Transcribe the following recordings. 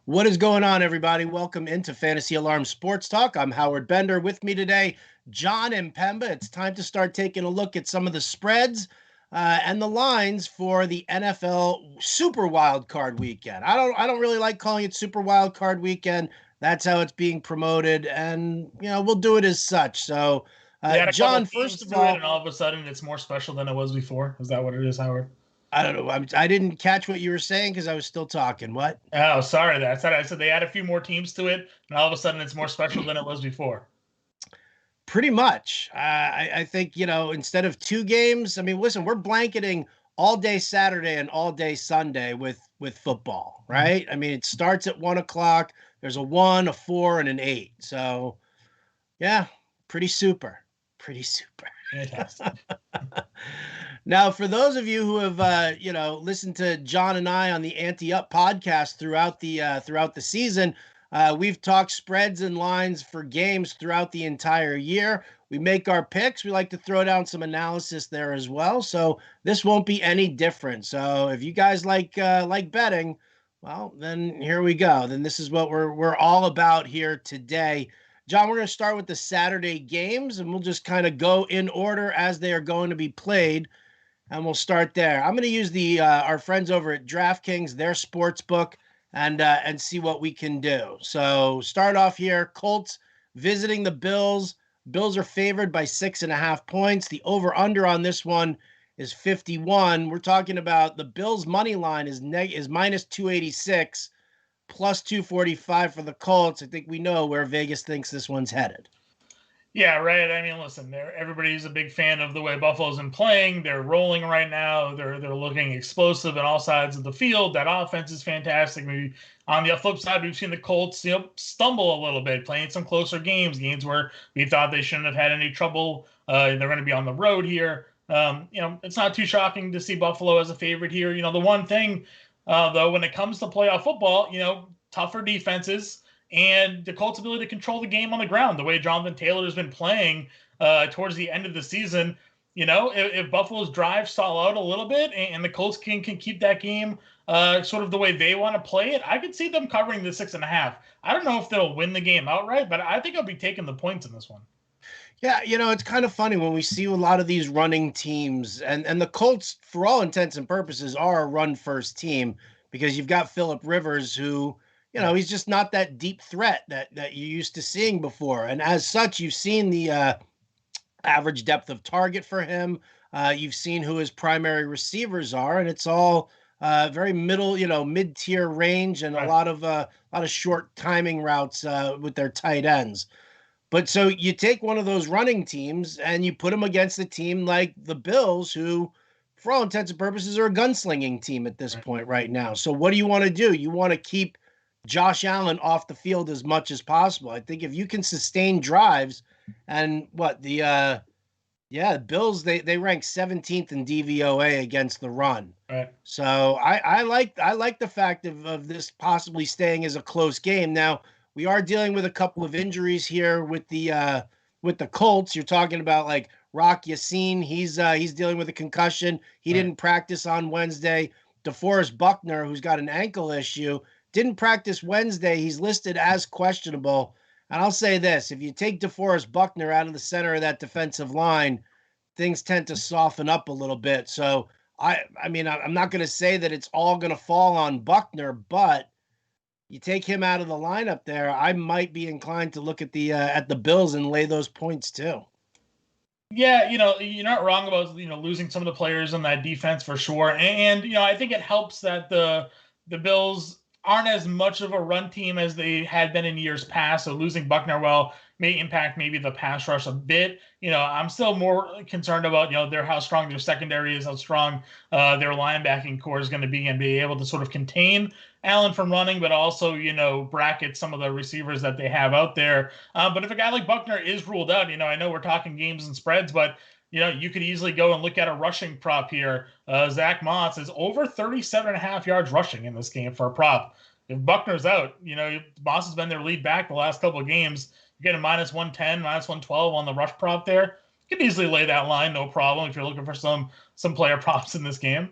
What is going on, everybody? Welcome into Fantasy Alarm Sports Talk. I'm Howard Bender. With me today, Jon Impemba. It's time to start taking a look at some of the spreads and the lines for the NFL Super Wild Card Weekend. I don't really like calling it Super Wild Card Weekend. That's how it's being promoted, and we'll do it as such. So, They had a couple John, first teams of to it, all, and all of a sudden it's more special than it was before. Is that what it is, Howard? I don't know. I didn't catch what you were saying because I was still talking. What? Oh, sorry. I said they add a few more teams to it, and all of a sudden it's more special than it was before. Pretty much. I think, instead of two games, I mean, listen, we're blanketing all day Saturday and all day Sunday with football, right? I mean, it starts at 1 o'clock. There's a 1, a 4, and an 8. So, yeah, pretty super. Pretty super. Fantastic. Now, for those of you who have, listened to John and I on the Ante Up podcast throughout the season, we've talked spreads and lines for games throughout the entire year. We make our picks. We like to throw down some analysis there as well. So this won't be any different. So if you guys like betting, well, then here we go. Then this is what we're all about here today. John, we're going to start with the Saturday games, and we'll just kind of go in order as they are going to be played, and we'll start there. I'm going to use the our friends over at DraftKings, their sports book, and see what we can do. So start off here. Colts visiting the Bills. Bills are favored by 6.5 points. The over/under on this one is 51. We're talking about the Bills money line is minus 286, plus 245 for the Colts. I think we know where Vegas thinks this one's headed. Yeah, right. I mean, listen, everybody's a big fan of the way Buffalo's been playing. They're rolling right now. They're looking explosive on all sides of the field. That offense is fantastic. Maybe on the flip side, we've seen the Colts, stumble a little bit, playing some closer games where we thought they shouldn't have had any trouble. They're going to be on the road here. It's not too shocking to see Buffalo as a favorite here. The one thing, though, when it comes to playoff football, tougher defenses. And the Colts' ability to control the game on the ground, the way Jonathan Taylor has been playing towards the end of the season. If Buffalo's drives stall out a little bit and the Colts can keep that game sort of the way they want to play it, I could see them covering the 6.5. I don't know if they'll win the game outright, but I think I'll be taking the points in this one. Yeah, it's kind of funny when we see a lot of these running teams, and the Colts, for all intents and purposes, are a run-first team because you've got Phillip Rivers who – he's just not that deep threat that you're used to seeing before. And as such, you've seen the average depth of target for him. You've seen who his primary receivers are, and it's all very mid-tier range and a lot of short timing routes with their tight ends. But so you take one of those running teams and you put them against a team like the Bills, who, for all intents and purposes, are a gunslinging team at this point right now. So what do you want to do? You want to keep Josh Allen off the field as much as possible. I think if you can sustain drives, and the Bills, they rank 17th in DVOA against the run. Right. So I like the fact of this possibly staying as a close game. Now we are dealing with a couple of injuries here with the Colts. You're talking about like Rock Yassin. He's dealing with a concussion. He didn't practice on Wednesday. DeForest Buckner, who's got an ankle issue, didn't practice Wednesday. He's listed as questionable. And I'll say this, if you take DeForest Buckner out of the center of that defensive line, things tend to soften up a little bit. So, I mean, I'm not going to say that it's all going to fall on Buckner, but you take him out of the lineup there, I might be inclined to look at the Bills and lay those points too. Yeah, you're not wrong about, losing some of the players on that defense for sure. And I think it helps that the Bills aren't as much of a run team as they had been in years past. So losing Buckner, may impact maybe the pass rush a bit. I'm still more concerned about, how strong their secondary is, how strong their linebacking core is going to be, and be able to sort of contain Allen from running, but also, bracket some of the receivers that they have out there. But if a guy like Buckner is ruled out, I know we're talking games and spreads, but you could easily go and look at a rushing prop here. Zach Moss is over 37.5 yards rushing in this game for a prop. If Buckner's out, Moss has been their lead back the last couple of games. You get a minus 110, minus 112 on the rush prop there. You can easily lay that line, no problem, if you're looking for some player props in this game.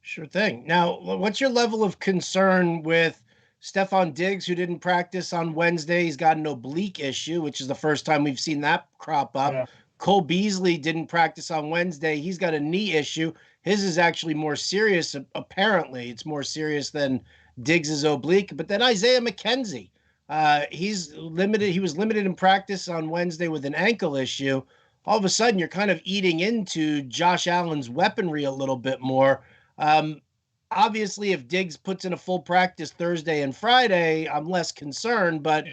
Sure thing. Now, what's your level of concern with Stephon Diggs, who didn't practice on Wednesday, he's got an oblique issue, which is the first time we've seen that crop up. Yeah. Cole Beasley didn't practice on Wednesday. He's got a knee issue. His is actually more serious, apparently. It's more serious than Diggs's oblique. But then Isaiah McKenzie, he's limited. He was limited in practice on Wednesday with an ankle issue. All of a sudden, you're kind of eating into Josh Allen's weaponry a little bit more. Obviously, if Diggs puts in a full practice Thursday and Friday, I'm less concerned. But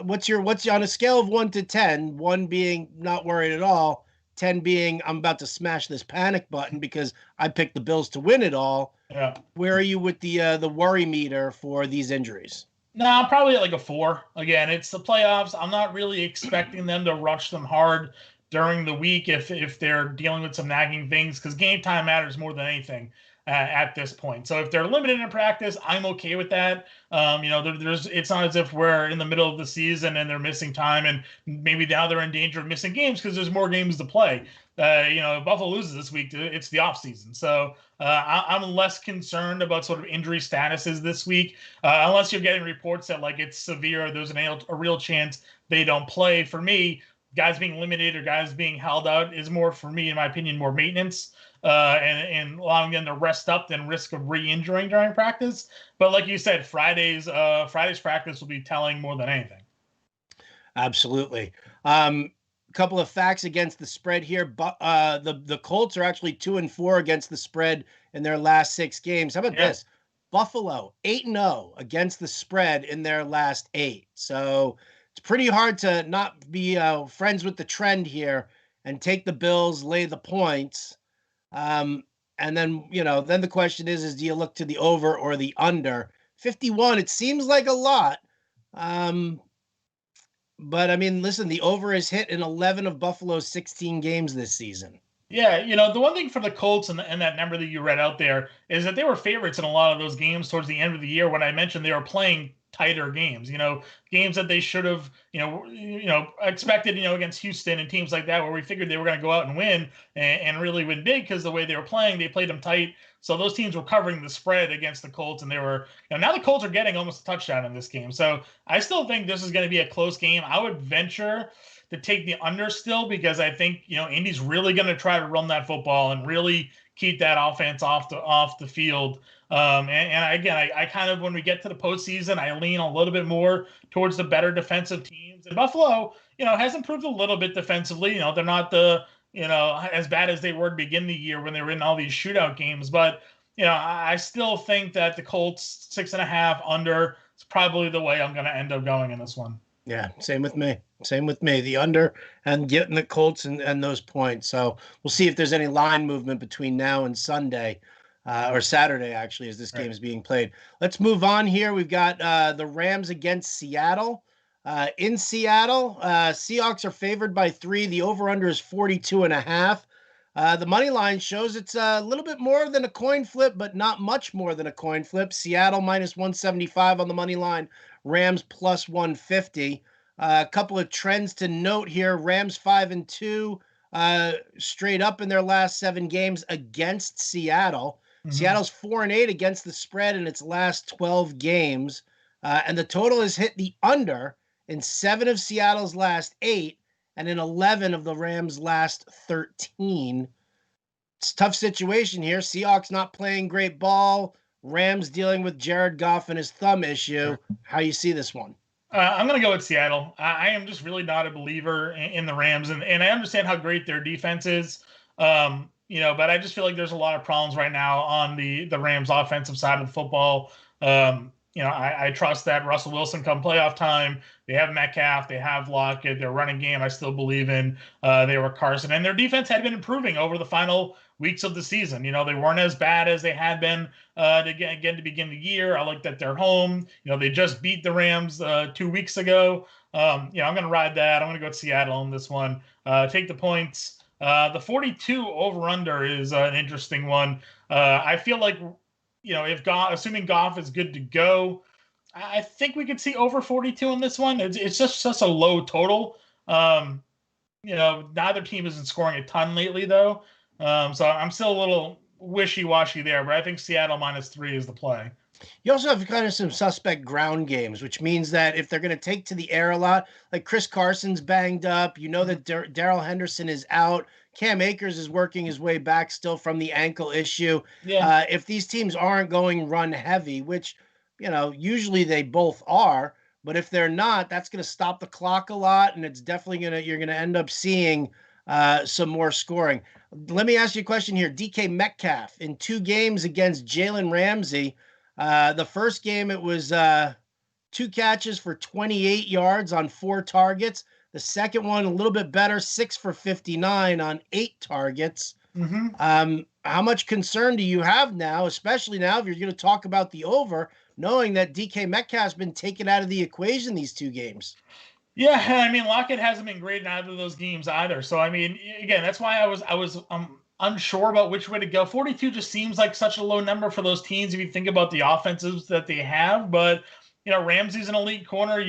what's on a scale of 1 to 10, 1 being not worried at all, 10 being I'm about to smash this panic button because I picked the Bills to win it all. Yeah. Where are you with the worry meter for these injuries? No, I'm probably at like a 4. Again, it's the playoffs. I'm not really expecting them to rush them hard during the week if they're dealing with some nagging things, because game time matters more than anything at this point. So if they're limited in practice, I'm okay with that. It's not as if we're in the middle of the season and they're missing time and maybe now they're in danger of missing games because there's more games to play. If Buffalo loses this week, it's the off season. So I'm less concerned about sort of injury statuses this week, unless you're getting reports that like it's severe, there's a real chance they don't play. For me, guys being limited or guys being held out is more, for me, in my opinion, more maintenance and allowing them to rest up than risk of re-injuring during practice. But like you said, Friday's practice will be telling more than anything. Absolutely. Couple of facts against the spread here. But the Colts are actually 2-4 against the spread in their last 6 games. How about this? Buffalo 8-0 against the spread in their last 8. So it's pretty hard to not be friends with the trend here and take the Bills, lay the points. And then the question is do you look to the over or the under? 51, it seems like a lot. But I mean, listen, the over is hit in 11 of Buffalo's 16 games this season. Yeah, the one thing for the Colts and that number that you read out there is that they were favorites in a lot of those games towards the end of the year when I mentioned they were playing tighter games, games that they should have, expected, against Houston and teams like that, where we figured they were going to go out and win and really win big because the way they were playing, they played them tight. So those teams were covering the spread against the Colts, and they were, now the Colts are getting almost a touchdown in this game. So I still think this is going to be a close game. I would venture to take the under still because I think, Indy's really going to try to run that football and really keep that offense off the field. And again, I kind of, when we get to the postseason, I lean a little bit more towards the better defensive teams. And Buffalo, has improved a little bit defensively. They're not as bad as they were to begin the year when they were in all these shootout games. But, I still think that the Colts 6.5 under is probably the way I'm going to end up going in this one. Yeah, same with me. The under and getting the Colts and those points. So we'll see if there's any line movement between now and Sunday. Or Saturday, actually, as this game is being played. Let's move on here. We've got the Rams against Seattle. In Seattle, Seahawks are favored by 3. The over-under is 42.5. The money line shows it's a little bit more than a coin flip, but not much more than a coin flip. Seattle minus 175 on the money line. Rams plus 150. A couple of trends to note here. Rams 5-2 straight up in their last 7 games against Seattle. Seattle's 4-8 against the spread in its last 12 games. And the total has hit the under in 7 of Seattle's last 8 and in 11 of the Rams' last 13. It's a tough situation here. Seahawks not playing great ball. Rams dealing with Jared Goff and his thumb issue. How you see this one? I'm going to go with Seattle. I am just really not a believer in the Rams. And I understand how great their defense is. But I just feel like there's a lot of problems right now on the Rams offensive side of the football. I trust that Russell Wilson come playoff time. They have Metcalf, they have Lockett, their running game I still believe in. They were Carson, and their defense had been improving over the final weeks of the season. They weren't as bad as they had been to begin the year. I like that they're home. They just beat the Rams 2 weeks ago. I'm going to ride that. I'm going to go with Seattle on this one. Take the points. The 42 over-under is an interesting one. I feel like, if assuming Goff is good to go, I think we could see over 42 in this one. It's just such a low total. Neither team isn't scoring a ton lately, though. So I'm still a little wishy-washy there, but I think Seattle -3 is the play You also have kind of some suspect ground games, which means that if they're going to take to the air a lot, like Chris Carson's banged up, you know that Darrell Henderson is out. Cam Akers is working his way back still from the ankle issue. Yeah. If these teams aren't going run heavy, which, usually they both are, but if they're not, that's going to stop the clock a lot, and it's definitely you're going to end up seeing some more scoring. Let me ask you a question here. DK Metcalf in 2 games against Jalen Ramsey. The first game, it was 2 catches for 28 yards on 4 targets. The second one, a little bit better, 6 for 59 on 8 targets. Mm-hmm. How much concern do you have now, especially now if you're going to talk about the over, knowing that DK Metcalf's been taken out of the equation these 2 games? Yeah, I mean Lockett hasn't been great in either of those games either. So I mean, again, that's why I was unsure about which way to go. 42 just seems like such a low number for those teams if you think about the offenses that they have. But Ramsey's an elite corner.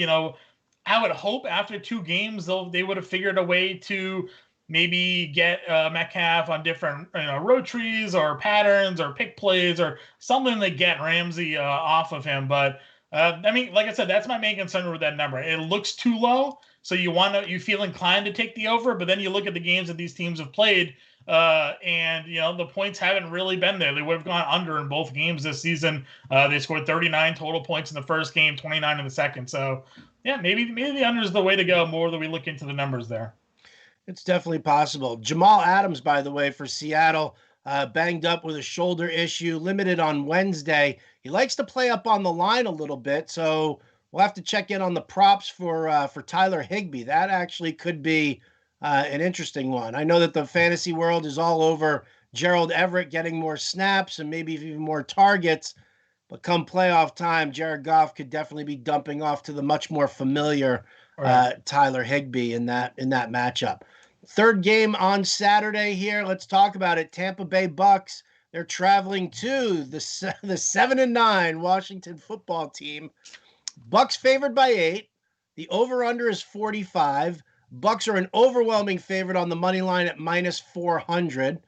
I would hope after 2 games they would have figured a way to maybe get Metcalf on different road trees or patterns or pick plays or something to get Ramsey off of him. But I mean, like I said, that's my main concern with that number. It looks too low, so you feel inclined to take the over, but then you look at the games that these teams have played, and the points haven't really been there. They would have gone under in both games this season. They scored 39 total points in the first game, 29 in the second. So yeah, maybe the under is the way to go. More that we look into the numbers there. It's definitely possible. Jamal Adams, by the way, for Seattle, banged up with a shoulder issue, limited on Wednesday. He likes to play up on the line a little bit, so we'll have to check in on the props for Tyler Higbee. That actually could be an interesting one. I know that the fantasy world is all over Gerald Everett getting more snaps and maybe even more targets, but come playoff time, Jared Goff could definitely be dumping off to the much more familiar Tyler Higbee in that matchup. Third game on Saturday here. Let's talk about it. Tampa Bay Bucks. They're traveling to the 7-9 Washington football team. Bucks favored by 8. The over/under is 45. Bucks are an overwhelming favorite on the money line at -400.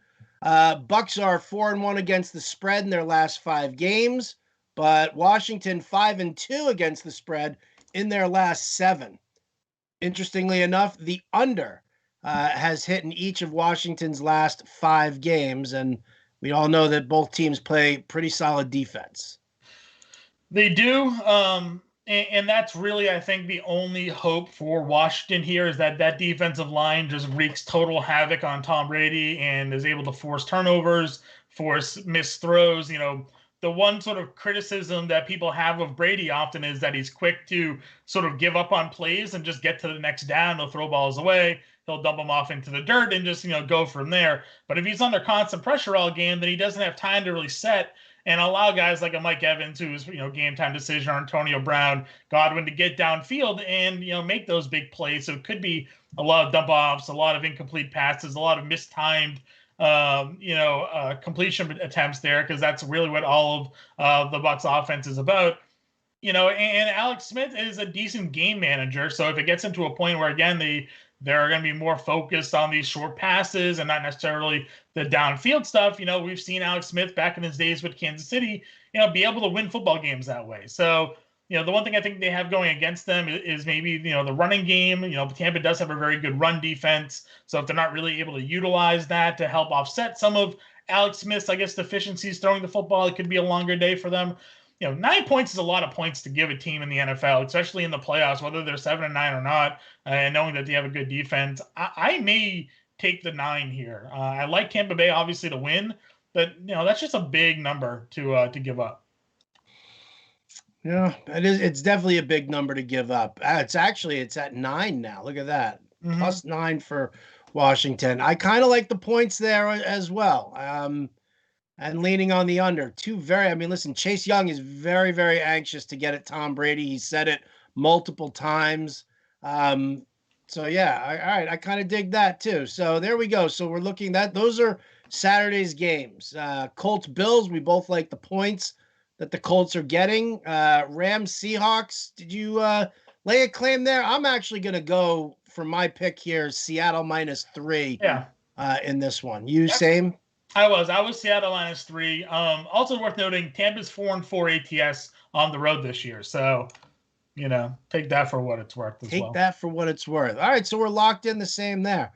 Bucks are 4-1 against the spread in their last 5 games, but Washington 5-2 against the spread in their last 7. Interestingly enough, the under has hit in each of Washington's last 5 games, and we all know that both teams play pretty solid defense. They do, and that's really, I think, the only hope for Washington here is that defensive line just wreaks total havoc on Tom Brady and is able to force turnovers, force missed throws. The one sort of criticism that people have of Brady often is that he's quick to sort of give up on plays and just get to the next down. He'll throw balls away. He'll dump them off into the dirt and just, go from there. But if he's under constant pressure all game, then he doesn't have time to really set and allow guys like a Mike Evans, who's, game time decision, or Antonio Brown, Godwin to get downfield and, make those big plays. So it could be a lot of dump offs, a lot of incomplete passes, a lot of mistimed completion attempts there, because that's really what all of the Bucs offense is about. And Alex Smith is a decent game manager. So if it gets into a point where, again, they're going to be more focused on these short passes and not necessarily the downfield stuff, we've seen Alex Smith back in his days with Kansas City, be able to win football games that way. So, the one thing I think they have going against them is maybe, the running game. Tampa does have a very good run defense. So if they're not really able to utilize that to help offset some of Alex Smith's, I guess, deficiencies throwing the football, it could be a longer day for them. 9 points is a lot of points to give a team in the NFL, especially in the playoffs, whether they're 7-9 or not, and knowing that they have a good defense. I may take the 9 here. I like Tampa Bay, obviously, to win, but that's just a big number to give up. Yeah, it's definitely a big number to give up. It's at 9 now. Look at that. Mm-hmm. +9 for Washington. I kind of like the points there as well. And leaning on the under. Listen, Chase Young is very, very anxious to get at Tom Brady. He said it multiple times. So yeah, all right. I kind of dig that too. So there we go. So we're looking those are Saturday's games. Colts Bills. We both like the points that the Colts are getting. Rams Seahawks. Did you lay a claim there? I'm actually going to go for my pick here, Seattle -3. Yeah. In this one. Same? I was Seattle -3. Also worth noting, Tampa's 4-4 ATS on the road this year. So, take that for what it's worth as well. Take that for what it's worth. All right, so we're locked in the same there.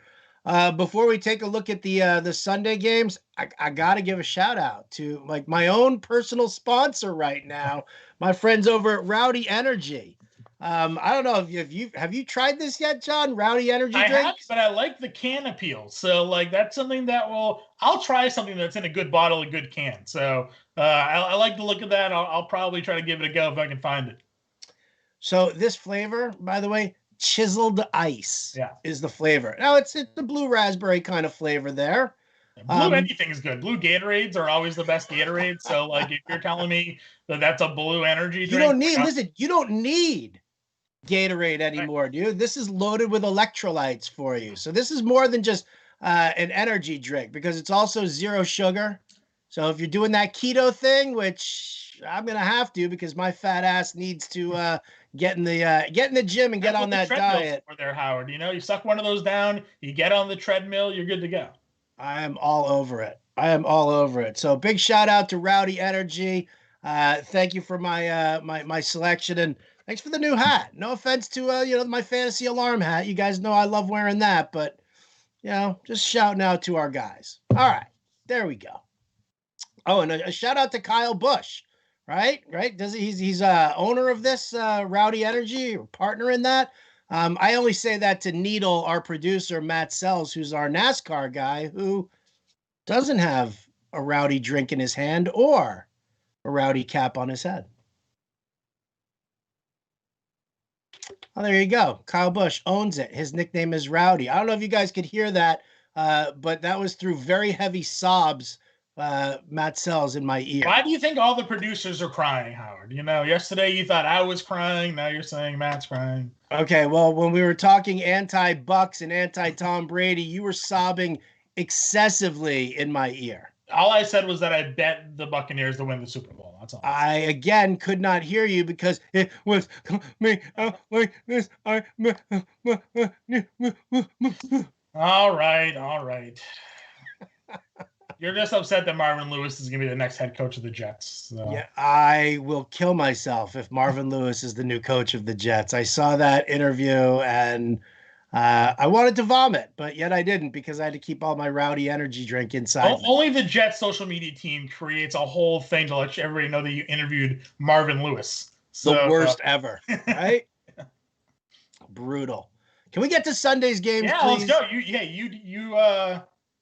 Before we take a look at the Sunday games, I got to give a shout out to like my own personal sponsor right now, my friends over at Rowdy Energy. I don't know if have you tried this yet, John? Rowdy Energy drink? I have, but I like the can appeal. So like that's something that I'll try something that's in a good bottle, a good can. So I like the look of that. I'll probably try to give it a go if I can find it. So this flavor, by the way, chiseled ice is the flavor. Now it's the blue raspberry kind of flavor there. Blue anything is good. Blue Gatorades are always the best Gatorades. So like if you're telling me that that's a blue energy drink, you don't need Gatorade anymore, dude. This is loaded with electrolytes for you. So this is more than just an energy drink because it's also 0 sugar. So if you're doing that keto thing, which I'm gonna have to because my fat ass needs to get in the gym and get on that diet. For there, Howard. You suck one of those down, you get on the treadmill, you're good to go. I am all over it. So big shout out to Rowdy Energy. Thank you for my selection and thanks for the new hat. No offense to my fantasy alarm hat. You guys know I love wearing that, but just shouting out to our guys. All right, there we go. Oh, and a shout out to Kyle Busch. Right. He's owner of this Rowdy Energy, or partner in that. I only say that to needle our producer Matt Sells, who's our NASCAR guy, who doesn't have a Rowdy drink in his hand or a Rowdy cap on his head. Oh, there you go. Kyle Busch owns it. His nickname is Rowdy. I don't know if you guys could hear that, but that was through very heavy sobs. Matt Sells in my ear. Why do you think all the producers are crying, Howard? Yesterday you thought I was crying. Now you're saying Matt's crying. Okay, well, when we were talking anti-Bucks and anti-Tom Brady, you were sobbing excessively in my ear. All I said was that I bet the Buccaneers to win the Super Bowl. That's all. I, again, could not hear you because it was me out like this. All right. You're just upset that Marvin Lewis is going to be the next head coach of the Jets. So. Yeah, I will kill myself if Marvin Lewis is the new coach of the Jets. I saw that interview and I wanted to vomit, but yet I didn't because I had to keep all my Rowdy Energy drink inside. Only the Jets social media team creates a whole thing to let everybody know that you interviewed Marvin Lewis. So, the worst ever, right? Brutal. Can we get to Sunday's games, please? Let's go.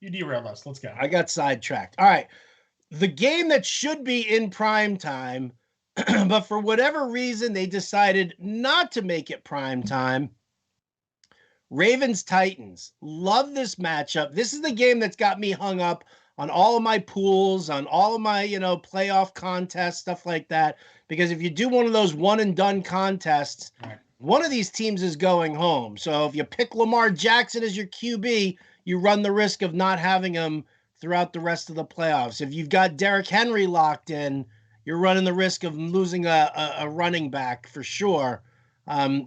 You derailed us. Let's go. I got sidetracked. All right. The game that should be in prime time, but for whatever reason, they decided not to make it prime time. Ravens-Titans. Love this matchup. This is the game that's got me hung up on all of my pools, on all of my, playoff contests, stuff like that. Because if you do one of those one-and-done contests, one of these teams is going home. So if you pick Lamar Jackson as your QB, you run the risk of not having him throughout the rest of the playoffs. If you've got Derrick Henry locked in, you're running the risk of losing a running back for sure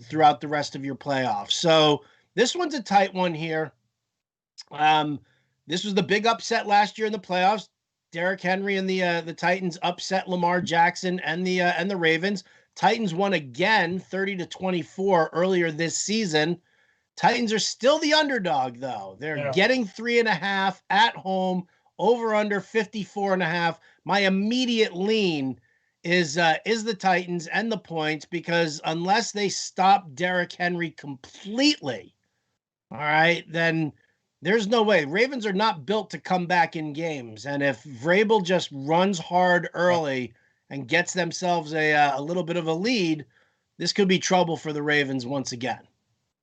throughout the rest of your playoffs. So this one's a tight one here. This was the big upset last year in the playoffs. Derrick Henry and the Titans upset Lamar Jackson and the Ravens. Titans won again 30-24 earlier this season. Titans are still the underdog, though. They're getting 3.5 at home, over under 54.5. My immediate lean is the Titans and the points because unless they stop Derrick Henry completely, all right, then there's no way. Ravens are not built to come back in games. And if Vrabel just runs hard early and gets themselves a little bit of a lead, this could be trouble for the Ravens once again.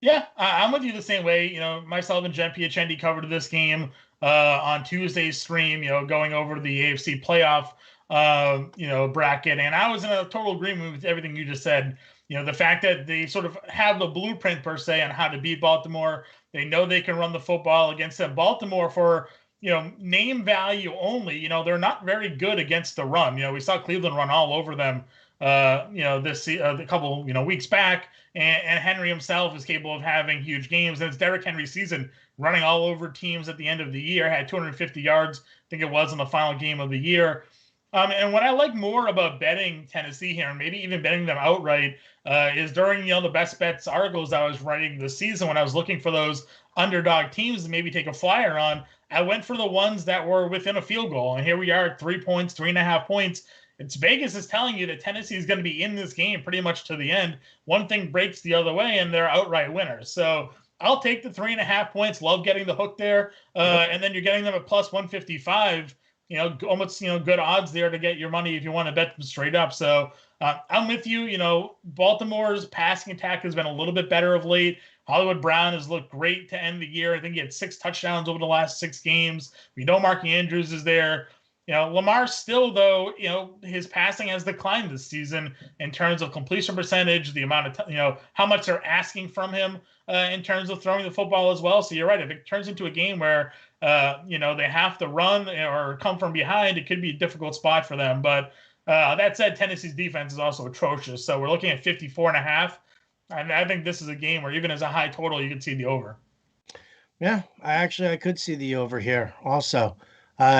Yeah, I'm with you the same way. Myself and Jen Piacendi covered this game on Tuesday's stream, going over to the AFC playoff, bracket. And I was in a total agreement with everything you just said. The fact that they sort of have the blueprint, per se, on how to beat Baltimore. They know they can run the football against them. Baltimore, for, name value only, they're not very good against the run. We saw Cleveland run all over them a couple, weeks back. And Henry himself is capable of having huge games. And it's Derrick Henry's season, running all over teams at the end of the year. Had 250 yards, I think it was, in the final game of the year. And what I like more about betting Tennessee here, and maybe even betting them outright, is during the best bets articles I was writing this season, when I was looking for those underdog teams to maybe take a flyer on, I went for the ones that were within a field goal. And here we are at 3 points, 3.5 points. It's Vegas is telling you that Tennessee is going to be in this game pretty much to the end. One thing breaks the other way, and they're outright winners. So I'll take the 3.5 points. Love getting the hook there. And then you're getting them at plus 155. Almost, good odds there to get your money if you want to bet them straight up. So I'm with you. Baltimore's passing attack has been a little bit better of late. Hollywood Brown has looked great to end the year. I think he had 6 touchdowns over the last 6 games. We know Mark Andrews is there. Lamar still, though, his passing has declined this season in terms of completion percentage, the amount of, how much they're asking from him in terms of throwing the football as well. So you're right. If it turns into a game where, they have to run or come from behind, it could be a difficult spot for them. But that said, Tennessee's defense is also atrocious. So we're looking at 54.5. And I think this is a game where even as a high total, you can see the over. Yeah, I could see the over here also.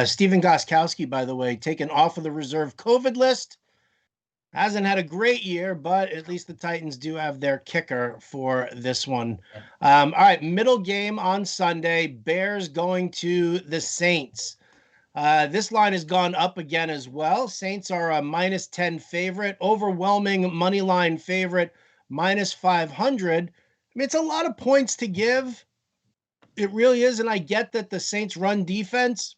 Stephen Gostkowski, by the way, taken off of the reserve COVID list. Hasn't had a great year, but at least the Titans do have their kicker for this one. All right, middle game on Sunday. Bears going to the Saints. This line has gone up again as well. Saints are a -10 favorite, overwhelming money line favorite, -500. I mean, it's a lot of points to give. It really is, and I get that the Saints' run defense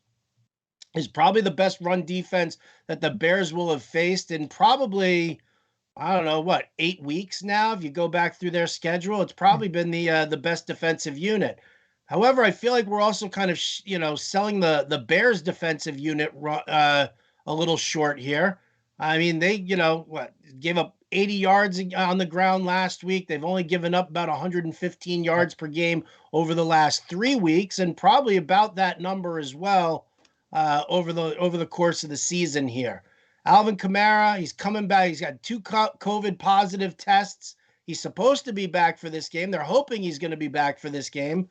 is probably the best run defense that the Bears will have faced in probably, 8 weeks now. If you go back through their schedule, it's probably been the best defensive unit. However, I feel like we're also kind of, selling the Bears defensive unit a little short here. I mean, they, gave up 80 yards on the ground last week. They've only given up about 115 yards per game over the last 3 weeks, and probably about that number as well over the course of the season here. Alvin Kamara, he's coming back. He's got 2 COVID positive tests. He's supposed to be back for this game. They're hoping he's going to be back for this game.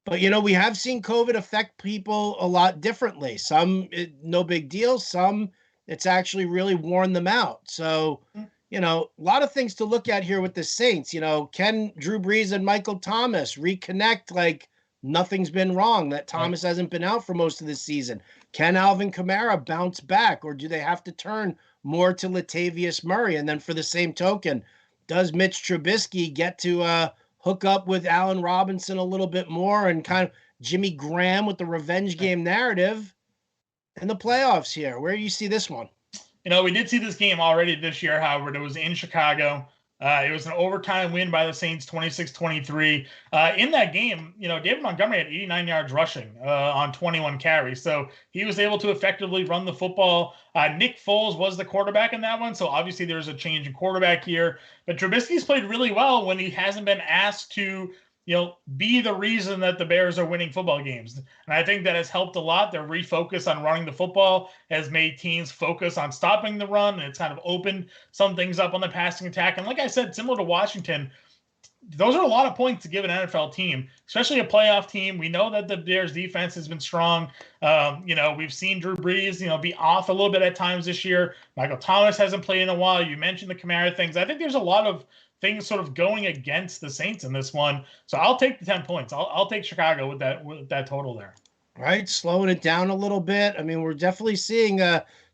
But, we have seen COVID affect people a lot differently. Some, no big deal. Some, it's actually really worn them out. So, a lot of things to look at here with the Saints. Can Drew Brees and Michael Thomas reconnect like nothing's been wrong, that Thomas hasn't been out for most of the season? Can Alvin Kamara bounce back, or do they have to turn more to Latavius Murray? And then for the same token, does Mitch Trubisky get to hook up with Allen Robinson a little bit more and kind of Jimmy Graham with the revenge game narrative in the playoffs here? Where do you see this one? We did see this game already this year, Howard. It was in Chicago. It was an overtime win by the Saints, 26-23. In that game, David Montgomery had 89 yards rushing on 21 carries. So he was able to effectively run the football. Nick Foles was the quarterback in that one. So obviously there's a change in quarterback here. But Trubisky's played really well when he hasn't been asked to, be the reason that the Bears are winning football games. And I think that has helped a lot. Their refocus on running the football has made teams focus on stopping the run, and it's kind of opened some things up on the passing attack. And like I said, similar to Washington, those are a lot of points to give an NFL team, especially a playoff team. We know that the Bears defense has been strong. We've seen Drew Brees, be off a little bit at times this year. Michael Thomas hasn't played in a while. You mentioned the Kamara things. I think there's a lot of things sort of going against the Saints in this one. So I'll take the 10 points. I'll take Chicago with that total there. Right, slowing it down a little bit. I mean, we're definitely seeing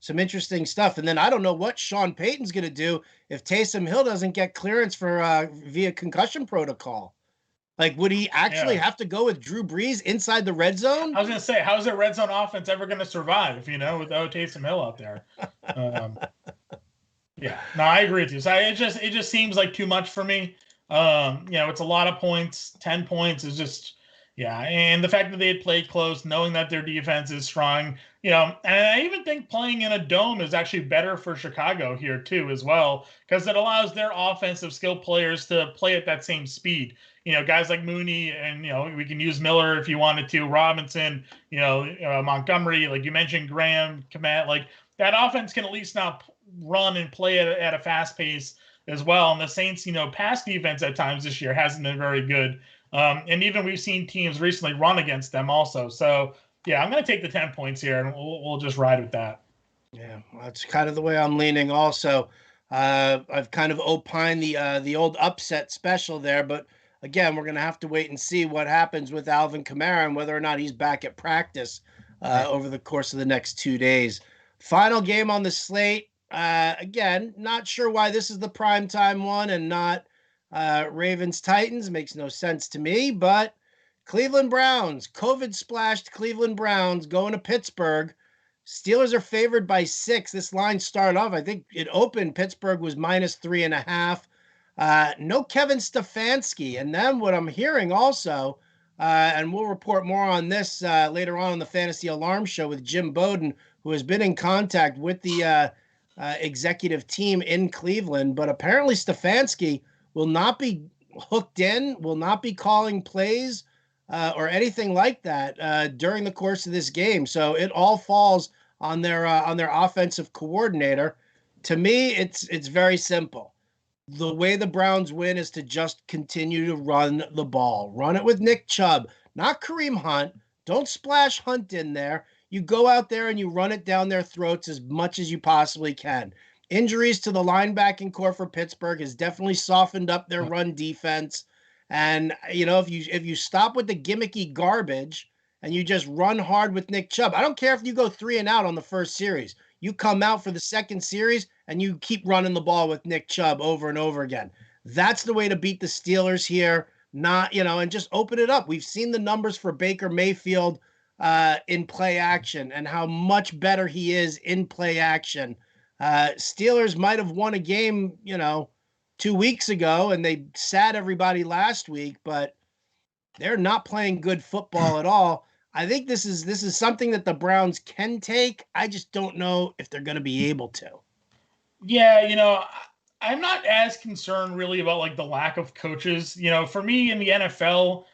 some interesting stuff. And then I don't know what Sean Payton's going to do if Taysom Hill doesn't get clearance for via concussion protocol. Like, would he actually have to go with Drew Brees inside the red zone? I was going to say, how's their red zone offense ever going to survive, without Taysom Hill out there? Yeah, no, I agree with you. So it just seems like too much for me. It's a lot of points. 10 points is just, and the fact that they had played close, knowing that their defense is strong, and I even think playing in a dome is actually better for Chicago here too as well, because it allows their offensive skill players to play at that same speed. Guys like Mooney, and we can use Miller if you wanted to, Robinson, Montgomery, like you mentioned, Graham, Komet, like that offense can at least now run and play at a fast pace as well. And the Saints, pass defense at times this year hasn't been very good. And even we've seen teams recently run against them also. So, yeah, I'm going to take the 10 points here, and we'll just ride with that. Yeah, that's kind of the way I'm leaning also. I've kind of opined the old upset special there, but again, we're going to have to wait and see what happens with Alvin Kamara and whether or not he's back at practice over the course of the next 2 days. Final game on the slate. Again, not sure why this is the primetime one and not Ravens Titans. Makes no sense to me, but Cleveland Browns, COVID splashed Cleveland Browns going to Pittsburgh. Steelers are favored by 6. This line started off, I think it opened, Pittsburgh was -3.5. No Kevin Stefanski. And then what I'm hearing also, and we'll report more on this later on the Fantasy Alarm Show with Jim Bowden, who has been in contact with the executive team in Cleveland. But apparently Stefanski will not be hooked in, will not be calling plays or anything like that during the course of this game. So it all falls on their offensive coordinator. To me, it's very simple. The way the Browns win is to just continue to run the ball. Run it with Nick Chubb, not Kareem Hunt. Don't splash Hunt in there. You go out there and you run it down their throats as much as you possibly can. Injuries to the linebacking core for Pittsburgh has definitely softened up their run defense. And, if you stop with the gimmicky garbage and you just run hard with Nick Chubb, I don't care if you go 3 and out on the first series. You come out for the second series and you keep running the ball with Nick Chubb over and over again. That's the way to beat the Steelers here, and just open it up. We've seen the numbers for Baker Mayfield in play action and how much better he is in play action. Steelers might have won a game, 2 weeks ago, and they sat everybody last week, but they're not playing good football at all. I think this is something that the Browns can take. I just don't know if they're going to be able to. Yeah, I'm not as concerned really about like the lack of coaches. For me in the NFL,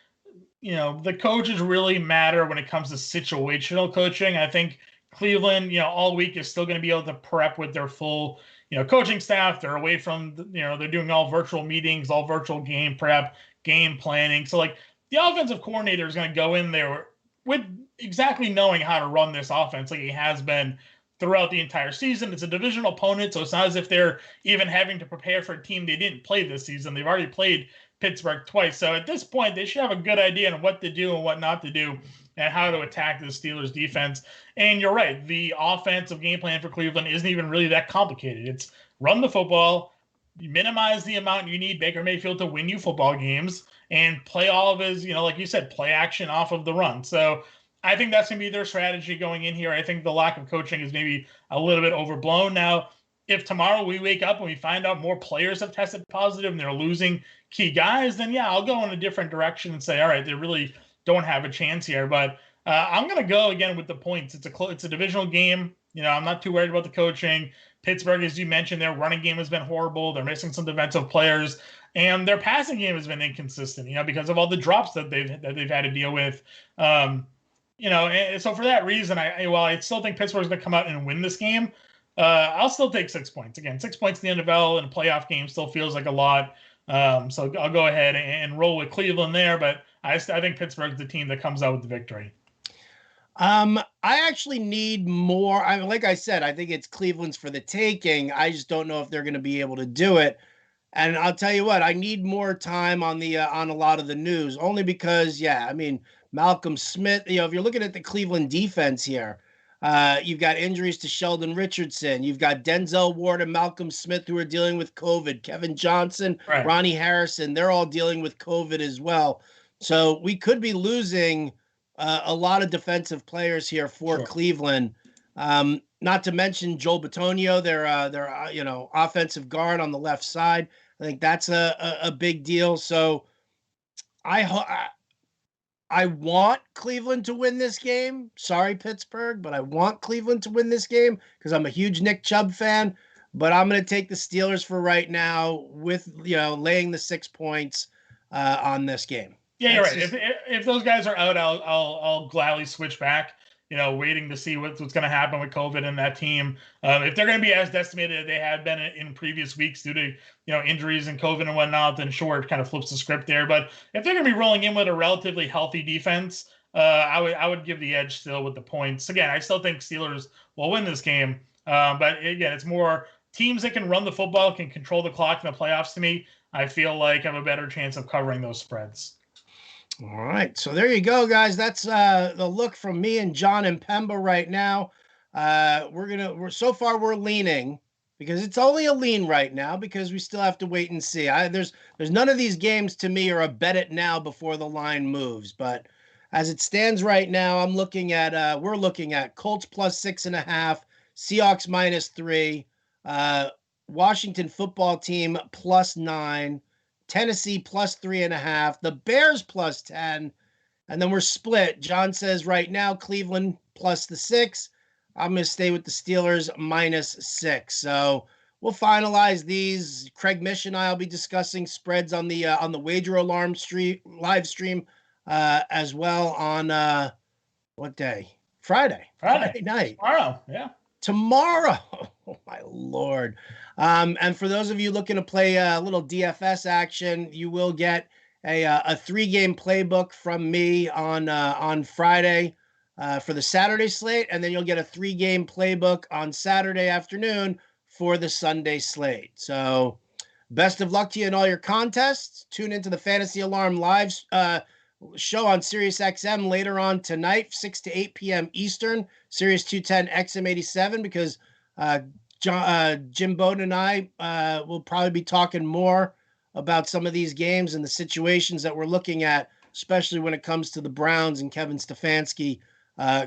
the coaches really matter when it comes to situational coaching. I think Cleveland, all week is still going to be able to prep with their full, coaching staff. They're away from, they're doing all virtual meetings, all virtual game prep, game planning. So like the offensive coordinator is going to go in there with exactly knowing how to run this offense like he has been throughout the entire season. It's a divisional opponent, so it's not as if they're even having to prepare for a team they didn't play this season. They've already played Pittsburgh twice. So at this point, they should have a good idea on what to do and what not to do and how to attack the Steelers defense. And you're right, the offensive game plan for Cleveland isn't even really that complicated. It's run the football, minimize the amount you need Baker Mayfield to win you football games, and play all of his, like you said, play action off of the run. So I think that's going to be their strategy going in here. I think the lack of coaching is maybe a little bit overblown. Now, if tomorrow we wake up and we find out more players have tested positive and they're losing key guys, then yeah, I'll go in a different direction and say, all right, they really don't have a chance here. But I'm going to go again with the points. It's a divisional game. I'm not too worried about the coaching. Pittsburgh, as you mentioned, their running game has been horrible. They're missing some defensive players, and their passing game has been inconsistent. Because of all the drops that they've had to deal with. And so for that reason, while I still think Pittsburgh's going to come out and win this game, I'll still take 6 points. Again, 6 points in the NFL in a playoff game still feels like a lot. So I'll go ahead and roll with Cleveland there, but I think Pittsburgh's the team that comes out with the victory. I actually need more. Like I said, I think it's Cleveland's for the taking. I just don't know if they're going to be able to do it. And I'll tell you what, I need more time on on a lot of the news, only because, Malcolm Smith, if you're looking at the Cleveland defense here, you've got injuries to Sheldon Richardson. You've got Denzel Ward and Malcolm Smith who are dealing with COVID. Kevin Johnson, right. Ronnie Harrison, they're all dealing with COVID as well. So we could be losing a lot of defensive players here for sure. Cleveland. Not to mention Joel Bitonio, their offensive guard on the left side. I think that's a big deal. So I want Cleveland to win this game. Sorry, Pittsburgh, but I want Cleveland to win this game because I'm a huge Nick Chubb fan. But I'm going to take the Steelers for right now with, laying the 6 points on this game. Yeah, you're right. If those guys are out, I'll gladly switch back. waiting to see what's going to happen with COVID in that team. If they're going to be as decimated as they have been in previous weeks due to, injuries and COVID and whatnot, then sure, it kind of flips the script there. But if they're going to be rolling in with a relatively healthy defense, I would give the edge still with the points. Again, I still think Steelers will win this game. But again, it's more teams that can run the football, can control the clock in the playoffs. To me, I feel like have a better chance of covering those spreads. All right, so there you go, guys. That's the look from me and Jon Impemba right now. So far we're leaning, because it's only a lean right now, because we still have to wait and see. There's none of these games to me are a bet it now before the line moves. But as it stands right now, we're looking at Colts plus 6.5, Seahawks -3, Washington football team plus 9, Tennessee plus 3.5, the Bears plus 10, and then we're split. John says right now Cleveland plus the 6. I'm going to stay with the Steelers -6. So we'll finalize these. Craig Mish and I will be discussing spreads on the Wager Alarm live stream as well on what day? Friday night. Tomorrow, yeah. Tomorrow. Oh, my Lord. And for those of you looking to play a little DFS action, you will get a 3-game playbook from me on Friday for the Saturday slate, and then you'll get a 3-game playbook on Saturday afternoon for the Sunday slate. So best of luck to you in all your contests. Tune into the Fantasy Alarm live show on SiriusXM later on tonight, 6 to 8 p.m. Eastern, Sirius 210 XM87, because Jim Bowden and I will probably be talking more about some of these games and the situations that we're looking at, especially when it comes to the Browns and Kevin Stefanski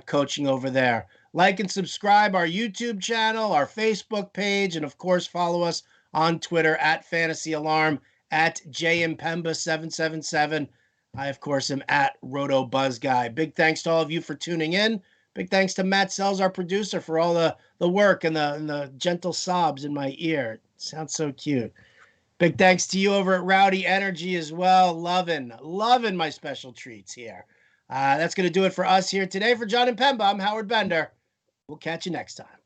coaching over there. Like and subscribe our YouTube channel, our Facebook page, and of course follow us on Twitter at Fantasy Alarm, at JImpemba777. I, of course, am at Roto Buzz Guy. Big thanks to all of you for tuning in. Big thanks to Matt Sells, our producer, for all the work and the gentle sobs in my ear. It sounds so cute. Big thanks to you over at Rowdy Energy as well. Loving my special treats here. That's going to do it for us here today. For Jon Impemba, I'm Howard Bender. We'll catch you next time.